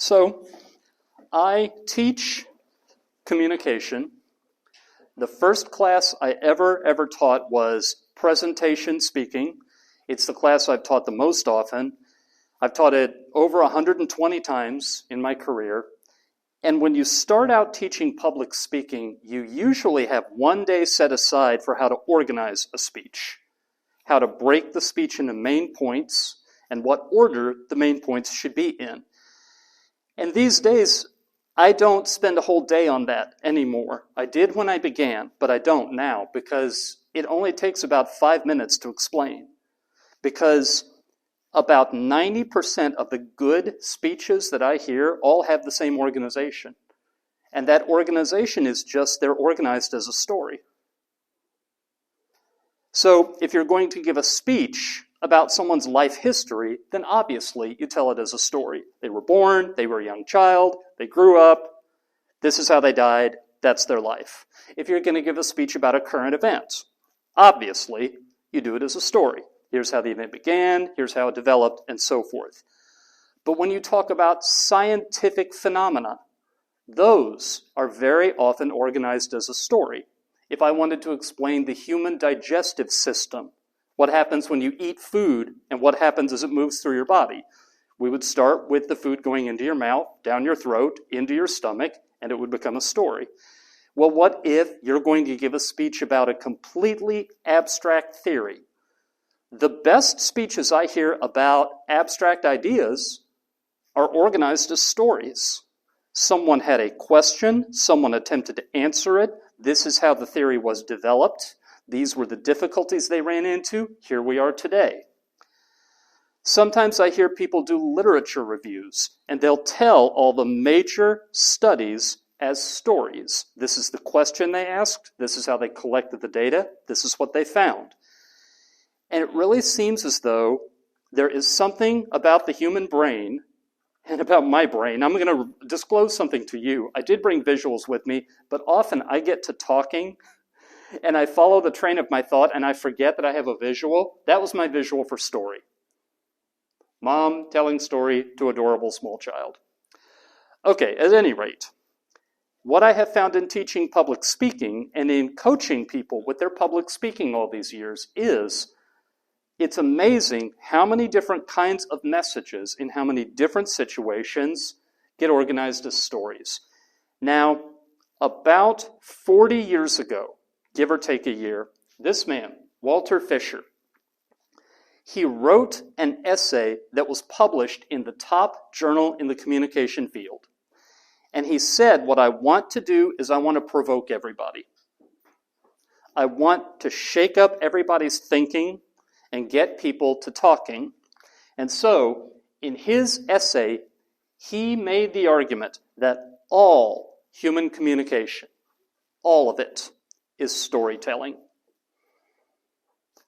So, I teach communication. The first class I ever taught was presentation speaking. It's the class I've taught the most often. I've taught it over 120 times in my career. And when you start out teaching public speaking, you usually have one day set aside for how to organize a speech, how to break the speech into main points, and what order the main points should be in. And these days, I don't spend a whole day on that anymore. I did when I began, but I don't now because it only takes about 5 minutes to explain. Because about 90% of the good speeches that I hear all have the same organization. And that organization is just they're organized as a story. So if you're going to give a speech about someone's life history, then obviously you tell it as a story. They were born, they were a young child, they grew up, this is how they died, that's their life. If you're going to give a speech about a current event, obviously you do it as a story. Here's how the event began, here's how it developed, and so forth. But when you talk about scientific phenomena, those are very often organized as a story. If I wanted to explain the human digestive system, what happens when you eat food and what happens as it moves through your body, we would start with the food going into your mouth, down your throat, into your stomach, and it would become a story. Well, what if you're going to give a speech about a completely abstract theory? The best speeches I hear about abstract ideas are organized as stories. Someone had a question, someone attempted to answer it. This is how the theory was developed. These were the difficulties they ran into. Here we are today. Sometimes I hear people do literature reviews, and they'll tell all the major studies as stories. This is the question they asked. This is how they collected the data. This is what they found. And it really seems as though there is something about the human brain and about my brain. I'm going to disclose something to you. I did bring visuals with me, but often I get to talking and I follow the train of my thought and I forget that I have a visual. That was my visual for story. Mom telling story to adorable small child. Okay, at any rate, what I have found in teaching public speaking and in coaching people with their public speaking all these years is it's amazing how many different kinds of messages in how many different situations get organized as stories. Now, about 40 years ago, give or take a year, this man, Walter Fisher, he wrote an essay that was published in the top journal in the communication field. And he said, what I want to do is I want to provoke everybody. I want to shake up everybody's thinking and get people to talking. And so, in his essay, he made the argument that all human communication, all of it, is storytelling.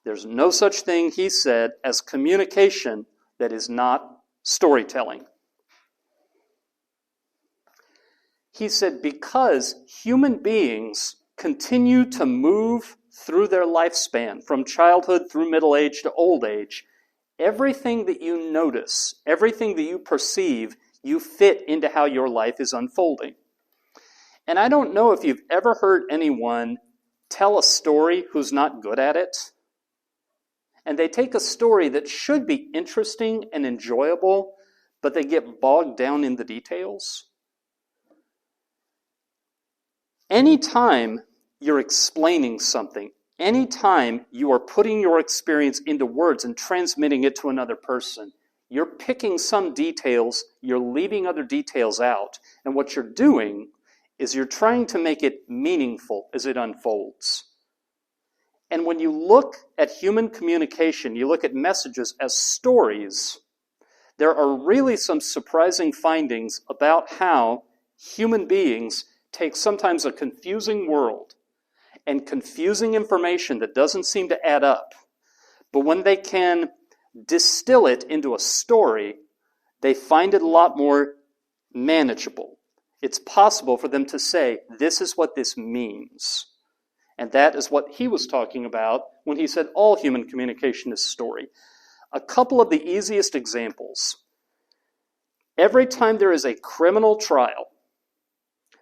There's no such thing, he said, as communication that is not storytelling. He said because human beings continue to move through their lifespan, from childhood through middle age to old age, everything that you notice, everything that you perceive, you fit into how your life is unfolding. And I don't know if you've ever heard anyone tell a story who's not good at it. And they take a story that should be interesting and enjoyable, but they get bogged down in the details. Anytime you're explaining something, anytime you are putting your experience into words and transmitting it to another person, you're picking some details, you're leaving other details out, and what you're doing is you're trying to make it meaningful as it unfolds. And when you look at human communication, you look at messages as stories, there are really some surprising findings about how human beings take sometimes a confusing world and confusing information that doesn't seem to add up. But when they can distill it into a story, they find it a lot more manageable. It's possible for them to say, this is what this means. And that is what he was talking about when he said all human communication is story. A couple of the easiest examples. Every time there is a criminal trial,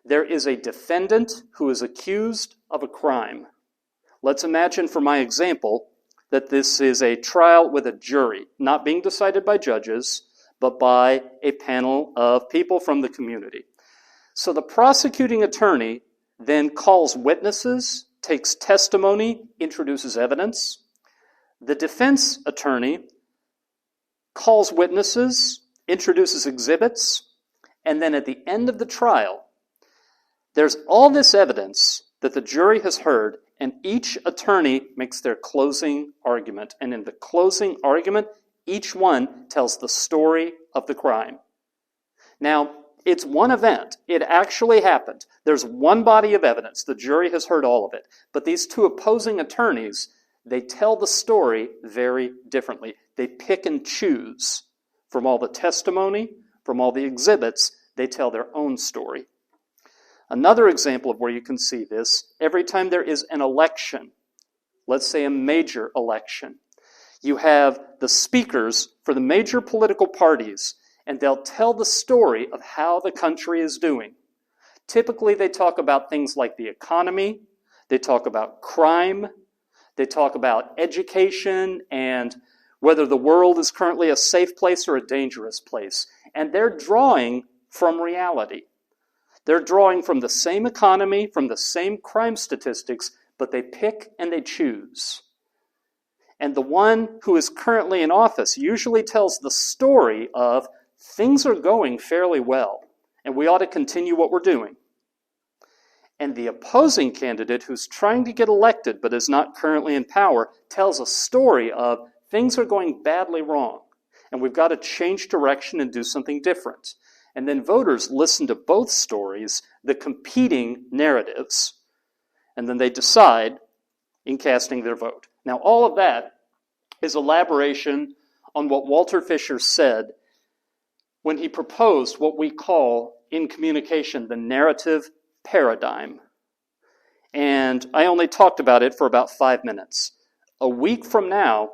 there is a defendant who is accused of a crime. Let's imagine, for my example, that this is a trial with a jury, not being decided by judges, but by a panel of people from the community. So the prosecuting attorney then calls witnesses, takes testimony, introduces evidence. The defense attorney calls witnesses, introduces exhibits, and then at the end of the trial, there's all this evidence that the jury has heard, and each attorney makes their closing argument. And in the closing argument, each one tells the story of the crime. Now, it's one event. It actually happened. There's one body of evidence. The jury has heard all of it. But these two opposing attorneys, they tell the story very differently. They pick and choose from all the testimony, from all the exhibits. They tell their own story. Another example of where you can see this, every time there is an election, let's say a major election, you have the speakers for the major political parties, and they'll tell the story of how the country is doing. Typically, they talk about things like the economy, they talk about crime, they talk about education, and whether the world is currently a safe place or a dangerous place. And they're drawing from reality. They're drawing from the same economy, from the same crime statistics, but they pick and they choose. And the one who is currently in office usually tells the story of things are going fairly well, and we ought to continue what we're doing. And the opposing candidate who's trying to get elected but is not currently in power tells a story of things are going badly wrong, and we've got to change direction and do something different. And then voters listen to both stories, the competing narratives, and then they decide in casting their vote. Now, all of that is elaboration on what Walter Fisher said when he proposed what we call in communication the narrative paradigm. And I only talked about it for about 5 minutes. A week from now,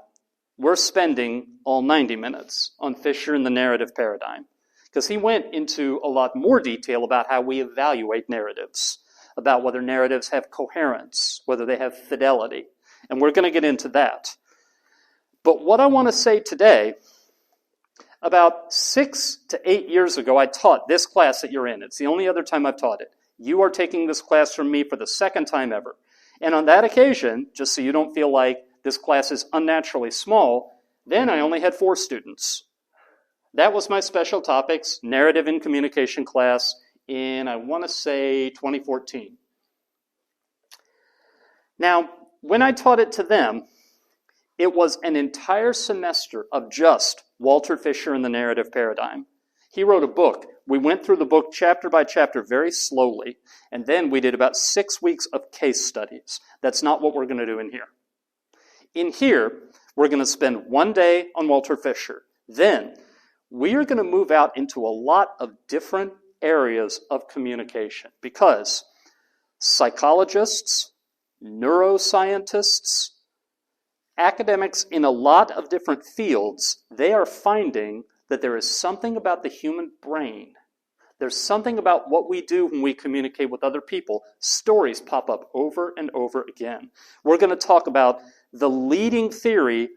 we're spending all 90 minutes on Fisher and the narrative paradigm, because he went into a lot more detail about how we evaluate narratives, about whether narratives have coherence, whether they have fidelity, and we're going to get into that. But what I want to say today, about 6 to 8 years ago, I taught this class that you're in. It's the only other time I've taught it. You are taking this class from me for the second time ever. And on that occasion, just so you don't feel like this class is unnaturally small, then I only had 4 students. That was my special topics, narrative and communication class in, I want to say, 2014. Now, when I taught it to them, it was an entire semester of just Walter Fisher and the narrative paradigm. He wrote a book. We went through the book chapter by chapter very slowly, and then we did about 6 weeks of case studies. That's not what we're going to do in here. In here, we're going to spend 1 day on Walter Fisher. Then, we are going to move out into a lot of different areas of communication because psychologists, neuroscientists, academics in a lot of different fields, they are finding that there is something about the human brain. There's something about what we do when we communicate with other people. Stories pop up over and over again. We're going to talk about the leading theory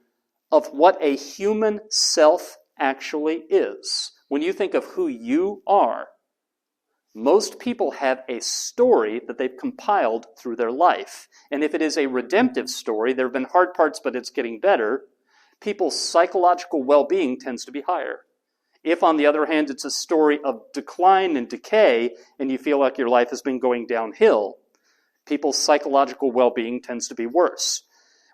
of what a human self actually is. When you think of who you are, most people have a story that they've compiled through their life. And if it is a redemptive story, there have been hard parts, but it's getting better, people's psychological well-being tends to be higher. If, on the other hand, it's a story of decline and decay, and you feel like your life has been going downhill, people's psychological well-being tends to be worse.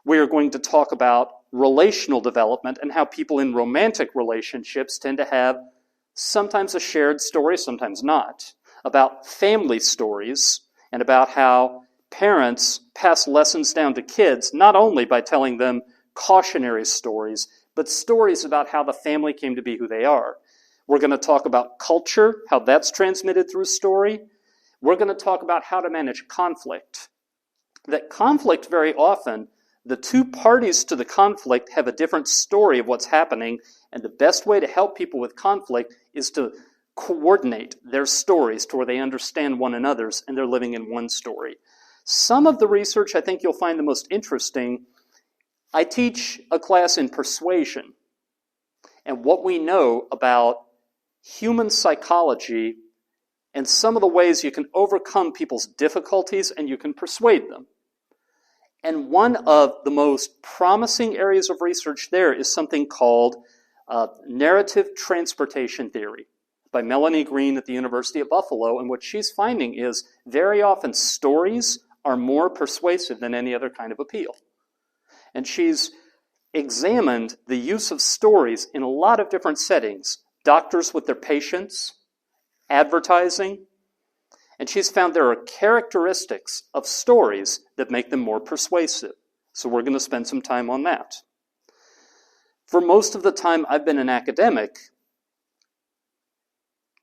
We are going to talk about relational development and how people in romantic relationships tend to have sometimes a shared story, sometimes not, about family stories and about how parents pass lessons down to kids, not only by telling them cautionary stories, but stories about how the family came to be who they are. We're going to talk about culture, how that's transmitted through story. We're going to talk about how to manage conflict. That conflict very often, the two parties to the conflict have a different story of what's happening, and the best way to help people with conflict is to coordinate their stories to where they understand one another's and they're living in one story. Some of the research I think you'll find the most interesting. I teach a class in persuasion, and what we know about human psychology and some of the ways you can overcome people's difficulties and you can persuade them. And one of the most promising areas of research there is something called narrative transportation theory by Melanie Green at the University of Buffalo. And what she's finding is very often stories are more persuasive than any other kind of appeal. And she's examined the use of stories in a lot of different settings. Doctors with their patients, advertising, and she's found there are characteristics of stories that make them more persuasive. So we're going to spend some time on that. For most of the time I've been an academic,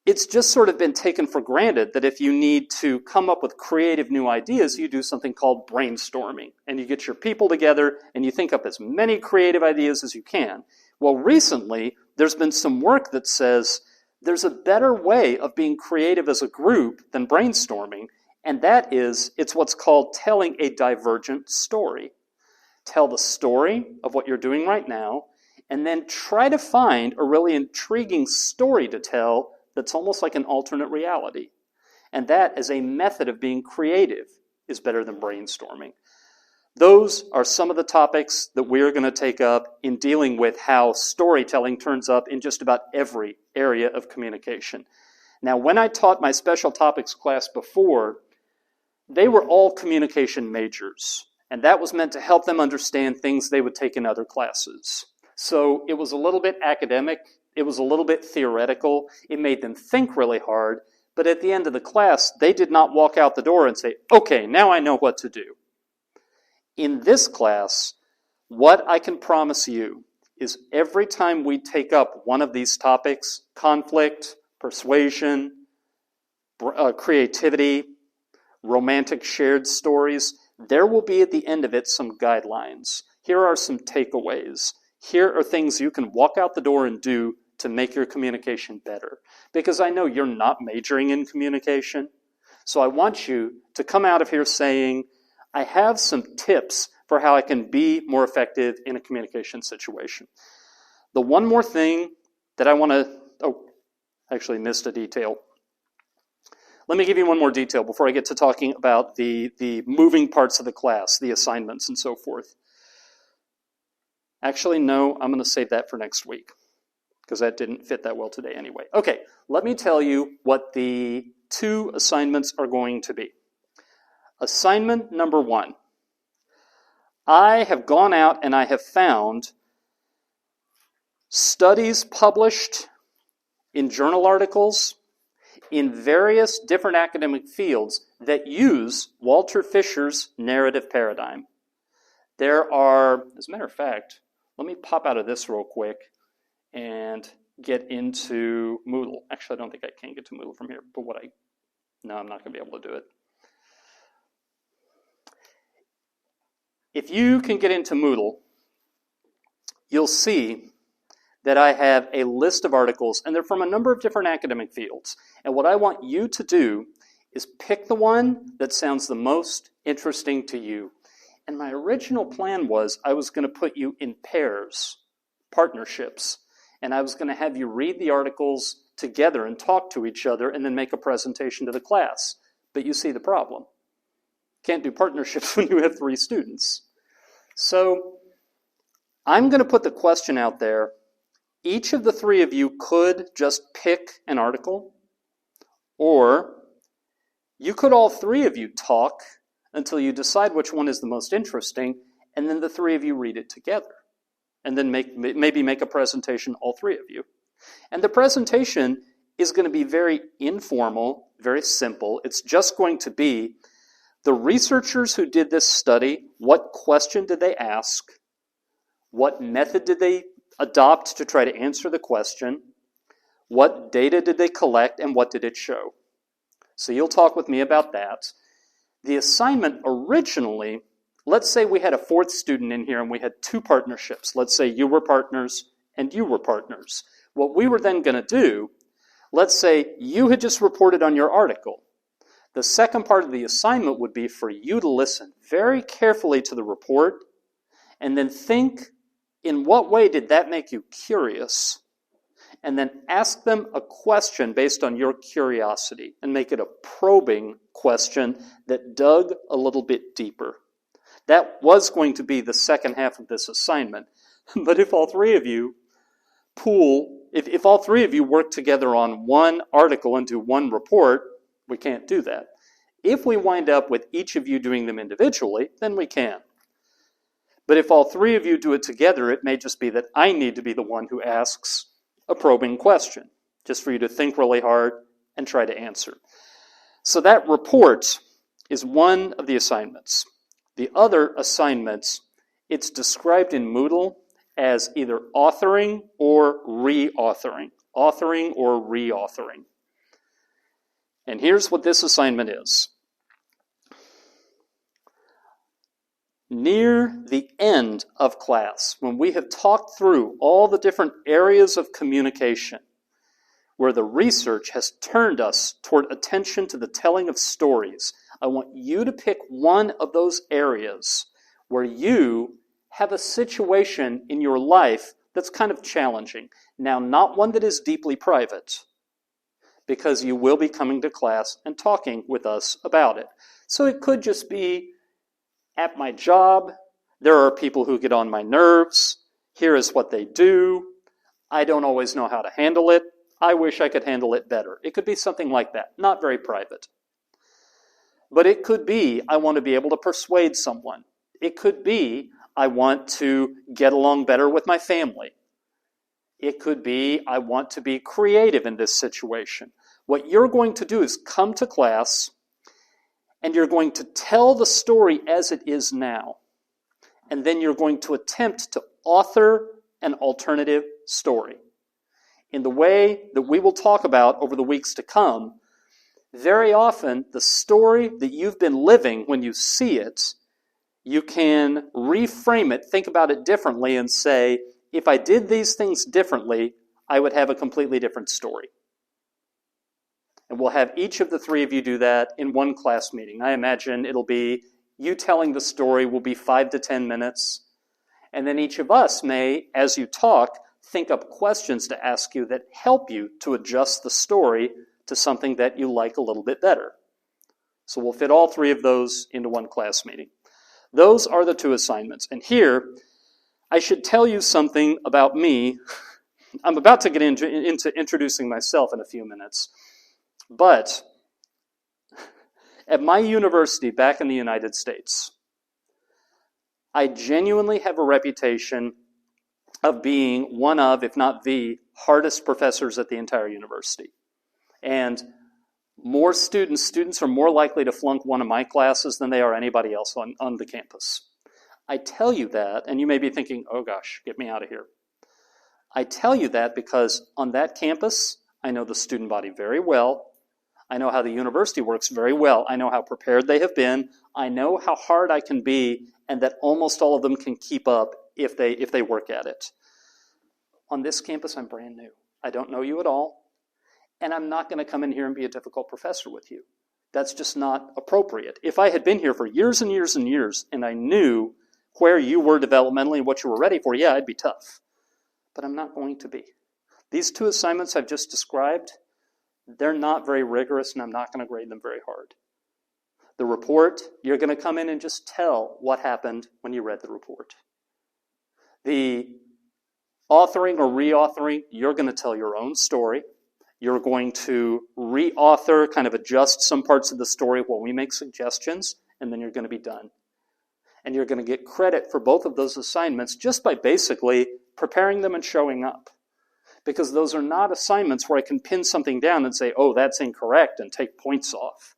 it's just sort of been taken for granted that if you need to come up with creative new ideas, you do something called brainstorming. And you get your people together and you think up as many creative ideas as you can. Well, recently, there's been some work that says there's a better way of being creative as a group than brainstorming, and that is, it's what's called telling a divergent story. Tell the story of what you're doing right now, and then try to find a really intriguing story to tell that's almost like an alternate reality. And that, as a method of being creative, is better than brainstorming. Those are some of the topics that we're going to take up in dealing with how storytelling turns up in just about every area of communication. Now, when I taught my special topics class before, they were all communication majors, and that was meant to help them understand things they would take in other classes. So it was a little bit academic, it was a little bit theoretical, it made them think really hard, but at the end of the class, they did not walk out the door and say, okay, now I know what to do. In this class, what I can promise you is every time we take up one of these topics, conflict, persuasion, creativity, romantic shared stories, there will be at the end of it some guidelines. Here are some takeaways. Here are things you can walk out the door and do to make your communication better. Because I know you're not majoring in communication, so I want you to come out of here saying, I have some tips for how I can be more effective in a communication situation. The one more thing that I want to, actually missed a detail. Let me give you one more detail before I get to talking about the moving parts of the class, the assignments and so forth. Actually, no, I'm going to save that for next week because that didn't fit that well today anyway. Okay, let me tell you what the two assignments are going to be. Assignment number 1. I have gone out and I have found studies published in journal articles in various different academic fields that use Walter Fisher's narrative paradigm. There are, as a matter of fact, let me pop out of this real quick and get into Moodle. Actually, I don't think I can get to Moodle from here, but no, I'm not going to be able to do it. If you can get into Moodle, you'll see that I have a list of articles, and they're from a number of different academic fields. And what I want you to do is pick the one that sounds the most interesting to you. And my original plan was I was going to put you in pairs, partnerships, and I was going to have you read the articles together and talk to each other and then make a presentation to the class. But you see the problem. Can't do partnerships when you have 3 students. So I'm going to put the question out there. Each of the 3 of you could just pick an article, or you could all 3 of you talk until you decide which one is the most interesting, and then the 3 of you read it together. And then maybe make a presentation, all 3 of you. And the presentation is going to be very informal, very simple. It's just going to be the researchers who did this study, what question did they ask? What method did they adopt to try to answer the question? What data did they collect, and what did it show? So you'll talk with me about that. The assignment originally Let's say we had a fourth student in here and we had two partnerships. Let's say you were partners and you were partners. What we were then going to do, let's say you had just reported on your article. The second part of the assignment would be for you to listen very carefully to the report and then think, in what way did that make you curious? And then ask them a question based on your curiosity and make it a probing question that dug a little bit deeper. That was going to be the second half of this assignment. But if all three of you if all three of you work together on one article and do one report, we can't do that. If we wind up with each of you doing them individually, then we can. But if all three of you do it together, it may just be that I need to be the one who asks a probing question, just for you to think really hard and try to answer. So that report is one of the assignments. The other assignments, it's described in Moodle as either authoring or reauthoring. Authoring or reauthoring. And here's what this assignment is. Near the end of class, when we have talked through all the different areas of communication, where the research has turned us toward attention to the telling of stories, I want you to pick one of those areas where you have a situation in your life that's kind of challenging. Now, not one that is deeply private, because you will be coming to class and talking with us about it. So it could just be, at my job, there are people who get on my nerves. Here is what they do. I don't always know how to handle it. I wish I could handle it better. It could be something like that, not very private. But it could be, I want to be able to persuade someone. It could be, I want to get along better with my family. It could be, I want to be creative in this situation. What you're going to do is come to class, and you're going to tell the story as it is now. And then you're going to attempt to author an alternative story. In the way that we will talk about over the weeks to come, very often the story that you've been living, when you see it, you can reframe it, think about it differently, and say, if I did these things differently, I would have a completely different story. And we'll have each of the three of you do that in one class meeting. I imagine it'll be you telling the story will be 5 to 10 minutes. And then each of us may, as you talk, think up questions to ask you that help you to adjust the story to something that you like a little bit better. So we'll fit all three of those into one class meeting. Those are the two assignments. And here, I should tell you something about me. I'm about to get into introducing myself in a few minutes. But at my university back in the United States, I genuinely have a reputation of being one of, if not the, hardest professors at the entire university. And more students are more likely to flunk one of my classes than they are anybody else on the campus. I tell you that, and you may be thinking, oh gosh, get me out of here. I tell you that because on that campus, I know the student body very well. I know how the university works very well. I know how prepared they have been. I know how hard I can be, and that almost all of them can keep up if they work at it. On this campus, I'm brand new. I don't know you at all, and I'm not going to come in here and be a difficult professor with you. That's just not appropriate. If I had been here for years and years and years, and I knew where you were developmentally and what you were ready for, yeah, I'd be tough. But I'm not going to be. These two assignments I've just described, they're not very rigorous, and I'm not going to grade them very hard. The report, you're going to come in and just tell what happened when you read the report. The authoring or reauthoring, you're going to tell your own story. You're going to reauthor, kind of adjust some parts of the story while we make suggestions, and then you're going to be done. And you're going to get credit for both of those assignments just by basically preparing them and showing up. Because those are not assignments where I can pin something down and say, oh, that's incorrect, and take points off.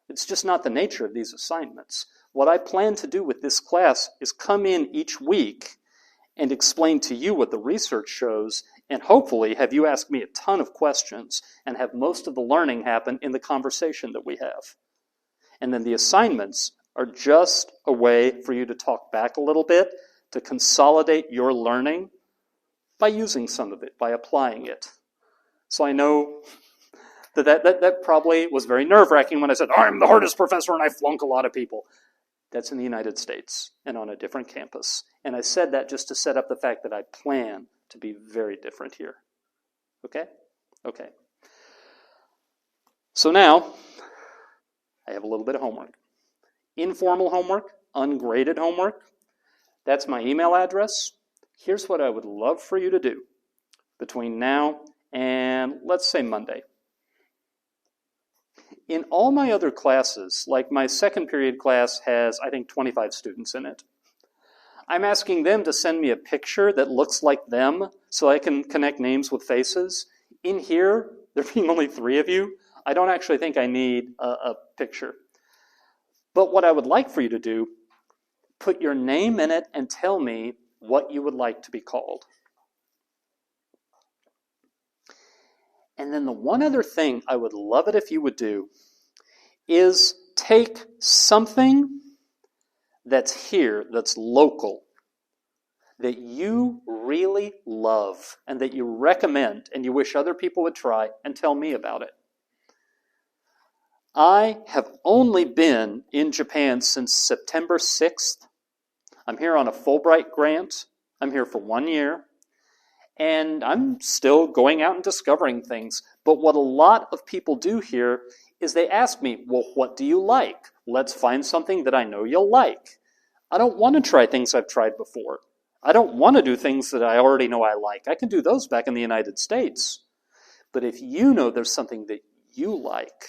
It's just not the nature of these assignments. What I plan to do with this class is come in each week and explain to you what the research shows, and hopefully have you ask me a ton of questions and have most of the learning happen in the conversation that we have. And then the assignments, are just a way for you to talk back a little bit, to consolidate your learning by using some of it, by applying it. So I know that probably was very nerve-wracking when I said, I'm the hardest professor and I flunk a lot of people. That's in the United States and on a different campus. And I said that just to set up the fact that I plan to be very different here. Okay? Okay. So now, I have a little bit of homework. Informal homework, ungraded homework. That's my email address. Here's what I would love for you to do between now and, let's say, Monday. In all my other classes, like my second period class has, I think, 25 students in it. I'm asking them to send me a picture that looks like them so I can connect names with faces. In here, there being only 3 of you, I don't actually think I need a picture. But what I would like for you to do, put your name in it and tell me what you would like to be called. And then the one other thing I would love it if you would do is take something that's here, that's local, that you really love and that you recommend and you wish other people would try, and tell me about it. I have only been in Japan since September 6th. I'm here on a Fulbright grant. I'm here for 1 year. And I'm still going out and discovering things. But what a lot of people do here is they ask me, well, what do you like? Let's find something that I know you'll like. I don't want to try things I've tried before. I don't want to do things that I already know I like. I can do those back in the United States. But if you know there's something that you like,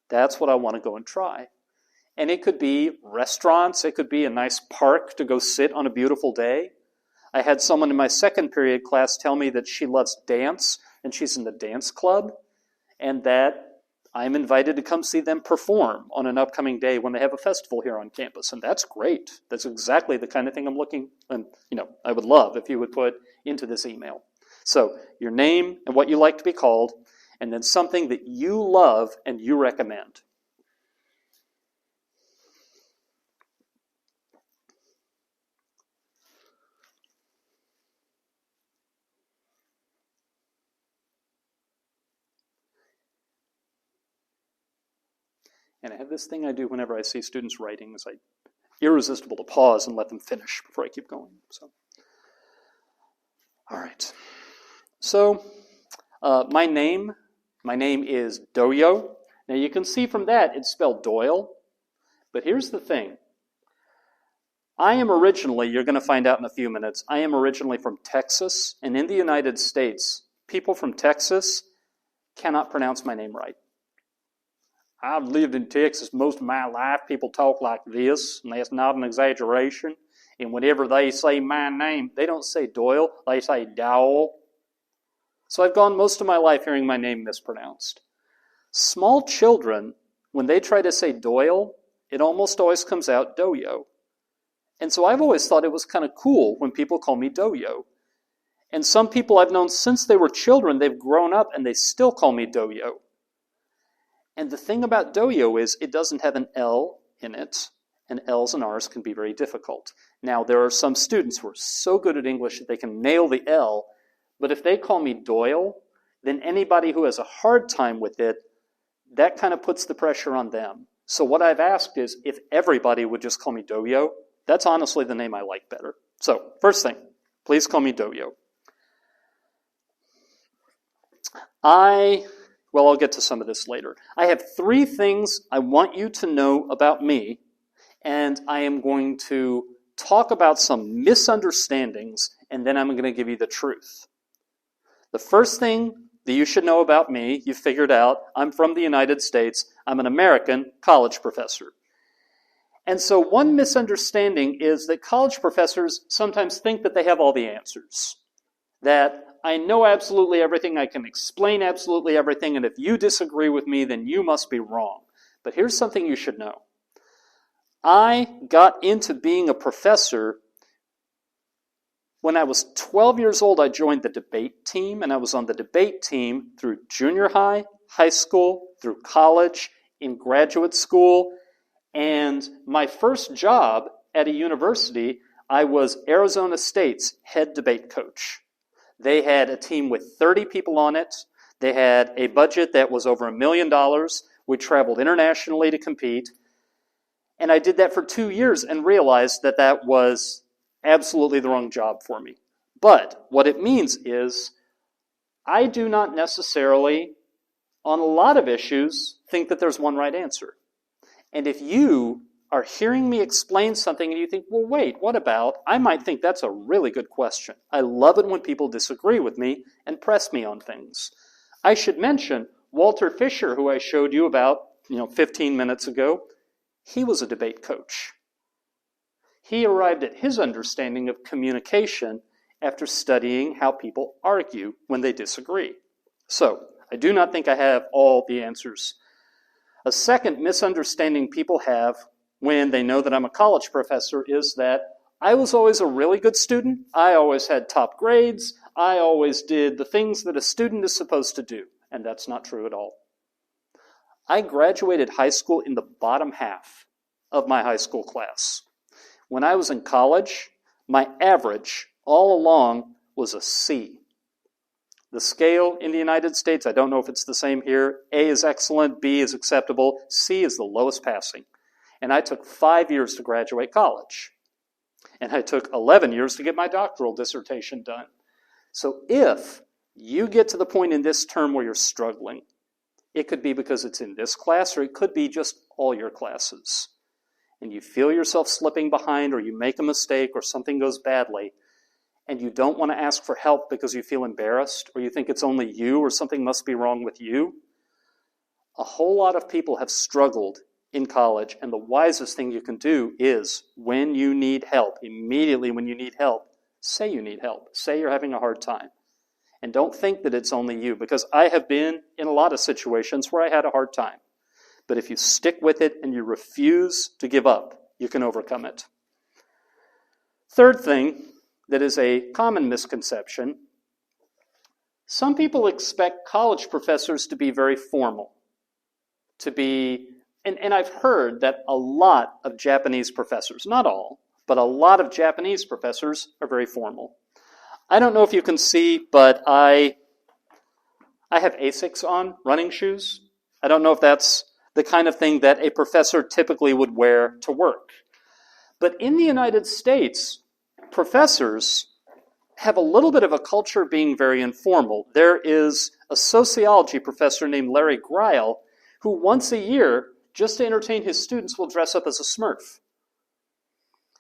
that's what I want to go and try. And it could be restaurants. It could be a nice park to go sit on a beautiful day. I had someone in my second period class tell me that she loves dance, and she's in the dance club, and that I'm invited to come see them perform on an upcoming day when they have a festival here on campus. And that's great. That's exactly the kind of thing I'm looking, and I would love if you would put into this email. So your name and what you like to be called, and then something that you love and you recommend. And I have this thing I do whenever I see students writing, is irresistible to pause and let them finish before I keep going. So, all right. So, my name is Doyo. Now you can see from that it's spelled Doyle. But here's the thing. I am originally, you're going to find out in a few minutes, I am originally from Texas. And in the United States, people from Texas cannot pronounce my name right. I've lived in Texas most of my life. People talk like this, and that's not an exaggeration. And whenever they say my name, they don't say Doyle, they say Dowell. So I've gone most of my life hearing my name mispronounced. Small children, when they try to say Doyle, it almost always comes out Doyo. And so I've always thought it was kind of cool when people call me Doyo. And some people I've known since they were children, they've grown up and they still call me Doyo. And the thing about Doyo is it doesn't have an L in it, and L's and R's can be very difficult. Now, there are some students who are so good at English that they can nail the L, but if they call me Doyle, then anybody who has a hard time with it, that kind of puts the pressure on them. So what I've asked is if everybody would just call me Doyo. That's honestly the name I like better. So, first thing, please call me Doyo. I'll get to some of this later. I have 3 things I want you to know about me, and I am going to talk about some misunderstandings, and then I'm going to give you the truth. The first thing that you should know about me, you figured out, I'm from the United States. I'm an American college professor. And so one misunderstanding is that college professors sometimes think that they have all the answers. That I know absolutely everything, I can explain absolutely everything, and if you disagree with me, then you must be wrong. But here's something you should know. I got into being a professor when I was 12 years old. I joined the debate team, and I was on the debate team through junior high, high school, through college, in graduate school, And my first job at a university, I was Arizona State's head debate coach. They had a team with 30 people on it. They had a budget that was over $1 million. We traveled internationally to compete. And I did that for 2 years and realized that that was absolutely the wrong job for me. But what it means is I do not necessarily, on a lot of issues, think that there's one right answer. And if you are hearing me explain something and you think, well, wait, what about? I might think that's a really good question. I love it when people disagree with me and press me on things. I should mention Walter Fisher, who I showed you about 15 minutes ago. He was a debate coach. He arrived at his understanding of communication after studying how people argue when they disagree. So, I do not think I have all the answers. A second misunderstanding people have when they know that I'm a college professor is that I was always a really good student. I always had top grades. I always did the things that a student is supposed to do. And that's not true at all. I graduated high school in the bottom half of my high school class. When I was in college, my average all along was a C. The scale in the United States, I don't know if it's the same here. A is excellent, B is acceptable, C is the lowest passing. And I took 5 years to graduate college. And I took 11 years to get my doctoral dissertation done. So if you get to the point in this term where you're struggling, it could be because it's in this class, or it could be just all your classes. And you feel yourself slipping behind, or you make a mistake, or something goes badly, and you don't want to ask for help because you feel embarrassed, or you think it's only you, or something must be wrong with you. A whole lot of people have struggled in college, and the wisest thing you can do is, when you need help, immediately when you need help, say you need help. Say you're having a hard time. And don't think that it's only you, because I have been in a lot of situations where I had a hard time. But if you stick with it and you refuse to give up, you can overcome it. Third thing that is a common misconception, some people expect college professors to be very formal, to be, and I've heard that a lot of Japanese professors, not all, but a lot of Japanese professors are very formal. I don't know if you can see, but I have Asics on, running shoes. I don't know if that's the kind of thing that a professor typically would wear to work. But in the United States, professors have a little bit of a culture of being very informal. There is a sociology professor named Larry Greil who once a year, just to entertain his students, will dress up as a Smurf.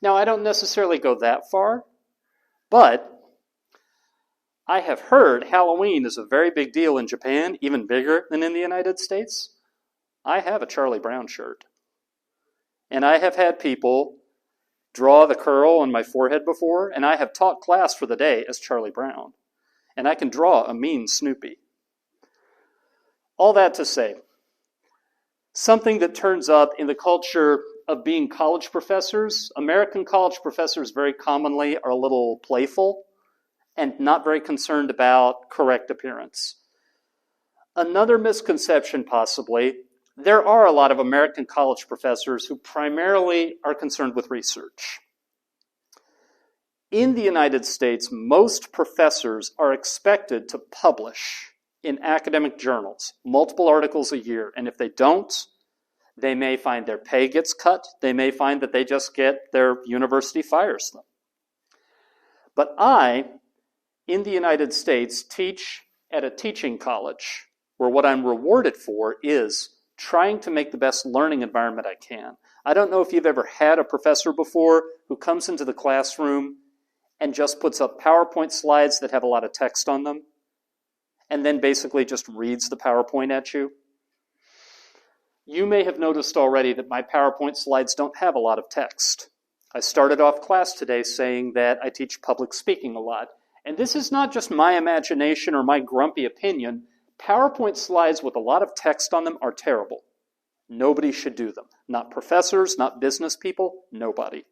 Now, I don't necessarily go that far, but I have heard Halloween is a very big deal in Japan, even bigger than in the United States. I have a Charlie Brown shirt. And I have had people draw the curl on my forehead before, and I have taught class for the day as Charlie Brown. And I can draw a mean Snoopy. All that to say, something that turns up in the culture of being college professors, American college professors very commonly are a little playful and not very concerned about correct appearance. Another misconception, possibly, there are a lot of American college professors who primarily are concerned with research. In the United States, most professors are expected to publish in academic journals, multiple articles a year, and if they don't, they may find their pay gets cut. They may find that they just get their university fires them. But I, in the United States, teach at a teaching college where what I'm rewarded for is trying to make the best learning environment I can. I don't know if you've ever had a professor before who comes into the classroom and just puts up PowerPoint slides that have a lot of text on them and then basically just reads the PowerPoint at you. You may have noticed already that my PowerPoint slides don't have a lot of text. I started off class today saying that I teach public speaking a lot. And this is not just my imagination or my grumpy opinion. PowerPoint slides with a lot of text on them are terrible. Nobody should do them. Not professors, not business people, nobody.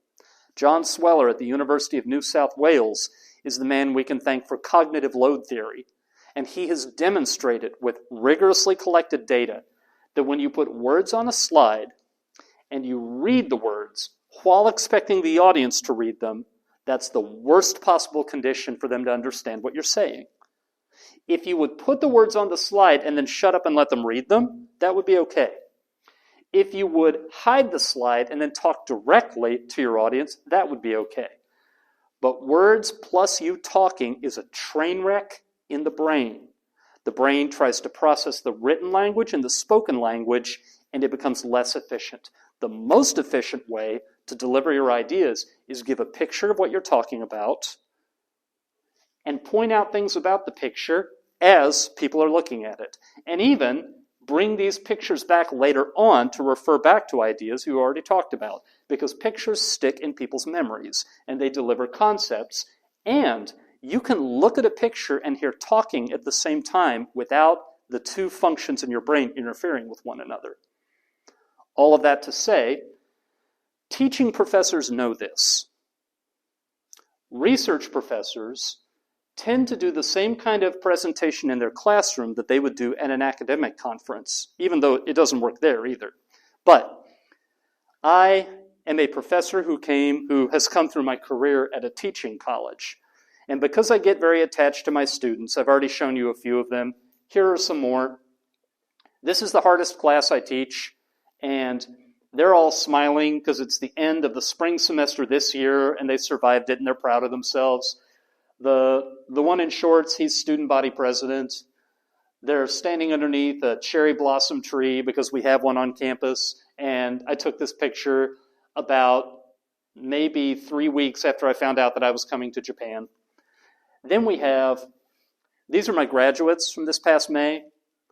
John Sweller at the University of New South Wales is the man we can thank for cognitive load theory. And he has demonstrated with rigorously collected data that when you put words on a slide and you read the words while expecting the audience to read them, that's the worst possible condition for them to understand what you're saying. If you would put the words on the slide and then shut up and let them read them, that would be okay. If you would hide the slide and then talk directly to your audience, that would be okay. But words plus you talking is a train wreck in the brain. The brain tries to process the written language and the spoken language, and it becomes less efficient. The most efficient way to deliver your ideas is give a picture of what you're talking about and point out things about the picture as people are looking at it. And even bring these pictures back later on to refer back to ideas you already talked about, because pictures stick in people's memories and they deliver concepts, and you can look at a picture and hear talking at the same time without the two functions in your brain interfering with one another. All of that to say, teaching professors know this. Research professors tend to do the same kind of presentation in their classroom that they would do at an academic conference, even though it doesn't work there either. But I am a professor who has come through my career at a teaching college. And because I get very attached to my students, I've already shown you a few of them. Here are some more. This is the hardest class I teach, and they're all smiling because it's the end of the spring semester this year, and they survived it, and they're proud of themselves. The one in shorts, he's student body president. They're standing underneath a cherry blossom tree because we have one on campus, and I took this picture about maybe 3 weeks after I found out that I was coming to Japan. Then we have, these are my graduates from this past May,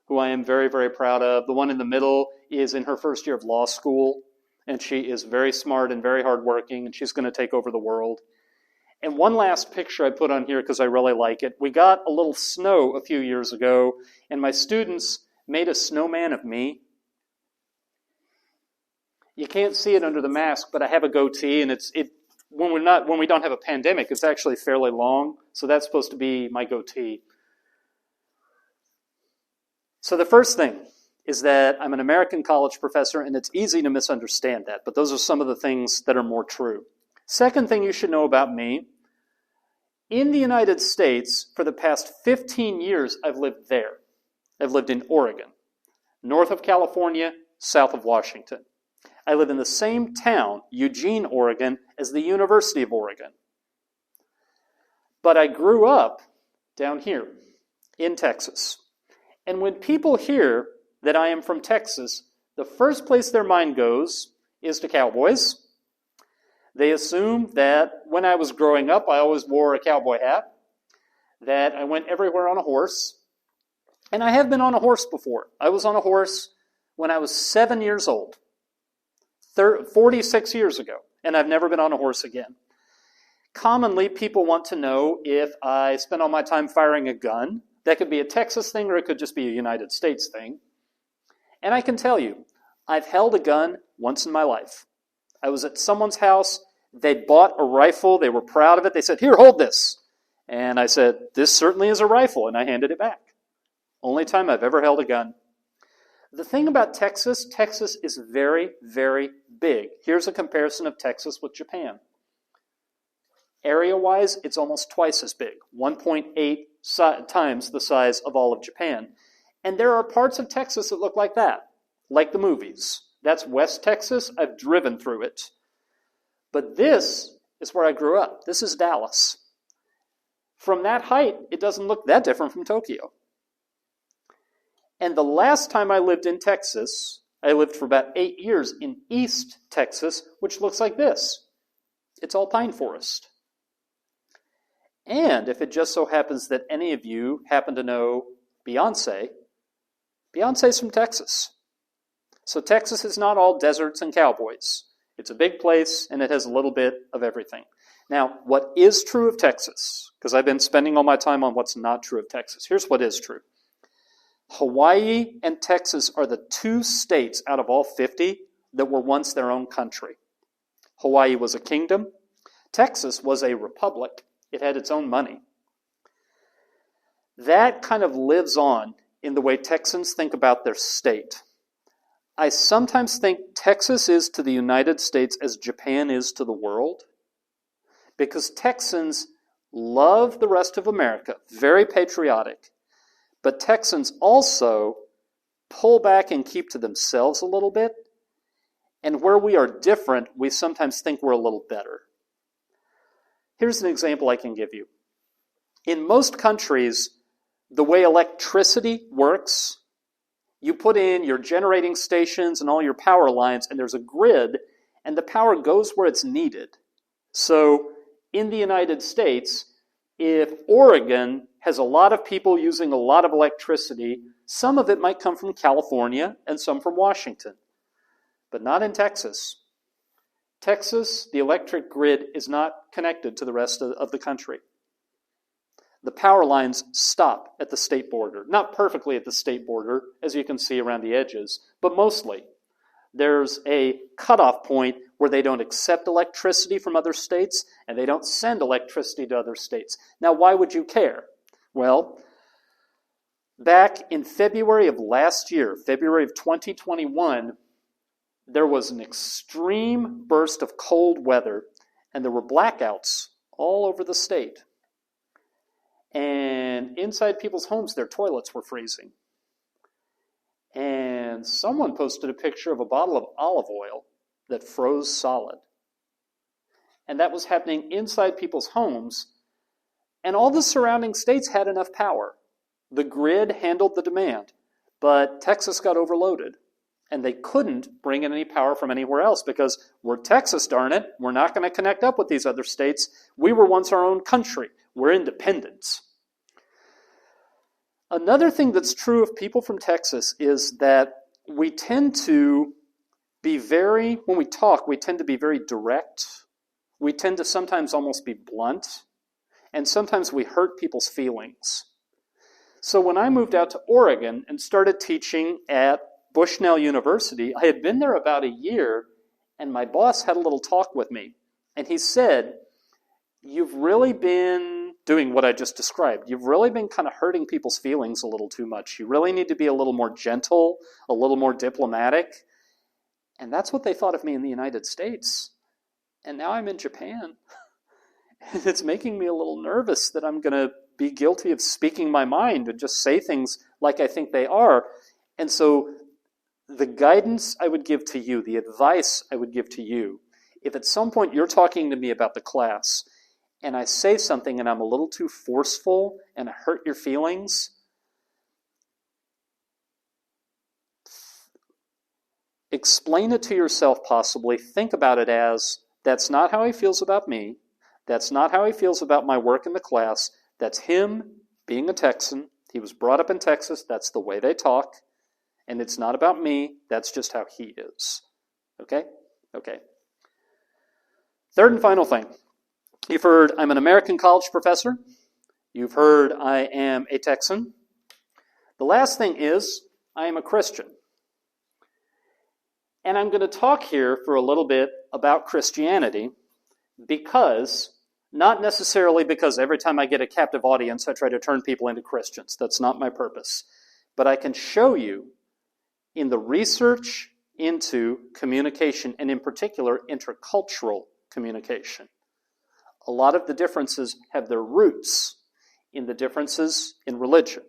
who I am very, very proud of. The one in the middle is in her first year of law school, and she is very smart and very hardworking, and she's going to take over the world. And one last picture I put on here because I really like it. We got a little snow a few years ago, and my students made a snowman of me. You can't see it under the mask, but I have a goatee, and when we don't have a pandemic, it's actually fairly long, so that's supposed to be my goatee. So the first thing is that I'm an American college professor, and it's easy to misunderstand that, but those are some of the things that are more true. Second thing you should know about me, in the United States, for the past 15 years, I've lived there. I've lived in Oregon, north of California, south of Washington. I live in the same town, Eugene, Oregon, as the University of Oregon. But I grew up down here in Texas. And when people hear that I am from Texas, the first place their mind goes is to cowboys. They assume that when I was growing up, I always wore a cowboy hat, that I went everywhere on a horse. And I have been on a horse before. I was on a horse when I was 7 years old, 46 years ago, and I've never been on a horse again. Commonly, people want to know if I spend all my time firing a gun. That could be a Texas thing, or it could just be a United States thing. And I can tell you, I've held a gun once in my life. I was at someone's house. They bought a rifle. They were proud of it. They said, "Here, hold this." And I said, "This certainly is a rifle," and I handed it back. Only time I've ever held a gun. The thing about Texas is very, very big. Here's a comparison of Texas with Japan. Area-wise, it's almost twice as big, 1.8 times the size of all of Japan. And there are parts of Texas that look like that, like the movies. That's West Texas. I've driven through it. But this is where I grew up. This is Dallas. From that height, it doesn't look that different from Tokyo. And the last time I lived in Texas, I lived for about 8 years in East Texas, which looks like this. It's all pine forest. And if it just so happens that any of you happen to know Beyonce's from Texas. So Texas is not all deserts and cowboys. It's a big place, and it has a little bit of everything. Now, what is true of Texas, because I've been spending all my time on what's not true of Texas. Here's what is true. Hawaii and Texas are the two states out of all 50 that were once their own country. Hawaii was a kingdom. Texas was a republic. It had its own money. That kind of lives on in the way Texans think about their state. I sometimes think Texas is to the United States as Japan is to the world, because Texans love the rest of America, very patriotic, but Texans also pull back and keep to themselves a little bit, and where we are different, we sometimes think we're a little better. Here's an example I can give you. In most countries, the way electricity works, you put in your generating stations and all your power lines, and there's a grid, and the power goes where it's needed. So in the United States, if Oregon has a lot of people using a lot of electricity, some of it might come from California and some from Washington, but not in Texas. Texas, the electric grid is not connected to the rest of the country. The power lines stop at the state border. Not perfectly at the state border, as you can see around the edges, but mostly. There's a cutoff point where they don't accept electricity from other states, and they don't send electricity to other states. Now, why would you care? Well, back in February of last year, February of 2021, there was an extreme burst of cold weather, and there were blackouts all over the state. And inside people's homes, their toilets were freezing. And someone posted a picture of a bottle of olive oil that froze solid. And that was happening inside people's homes. And all the surrounding states had enough power. The grid handled the demand. But Texas got overloaded. And they couldn't bring in any power from anywhere else because we're Texas, darn it. We're not going to connect up with these other states. We were once our own country. We're independents. Another thing that's true of people from Texas is that we tend to be when we talk, we tend to be very direct. We tend to sometimes almost be blunt. And sometimes we hurt people's feelings. So when I moved out to Oregon and started teaching at Bushnell University, I had been there about a year, and my boss had a little talk with me. And he said, "You've really been doing what I just described. You've really been kind of hurting people's feelings a little too much. You really need to be a little more gentle, a little more diplomatic." And that's what they thought of me in the United States. And now I'm in Japan. And it's making me a little nervous that I'm going to be guilty of speaking my mind and just say things like I think they are. And so the guidance I would give to you, the advice I would give to you, if at some point you're talking to me about the class and I say something and I'm a little too forceful and I hurt your feelings, explain it to yourself possibly. Think about it as, that's not how he feels about me. That's not how he feels about my work in the class. That's him being a Texan. He was brought up in Texas. That's the way they talk. And it's not about me. That's just how he is. Okay? Okay. Third and final thing. You've heard I'm an American college professor. You've heard I am a Texan. The last thing is I am a Christian. And I'm going to talk here for a little bit about Christianity because, not necessarily because every time I get a captive audience I try to turn people into Christians. That's not my purpose. But I can show you in the research into communication, and in particular intercultural communication, a lot of the differences have their roots in the differences in religion.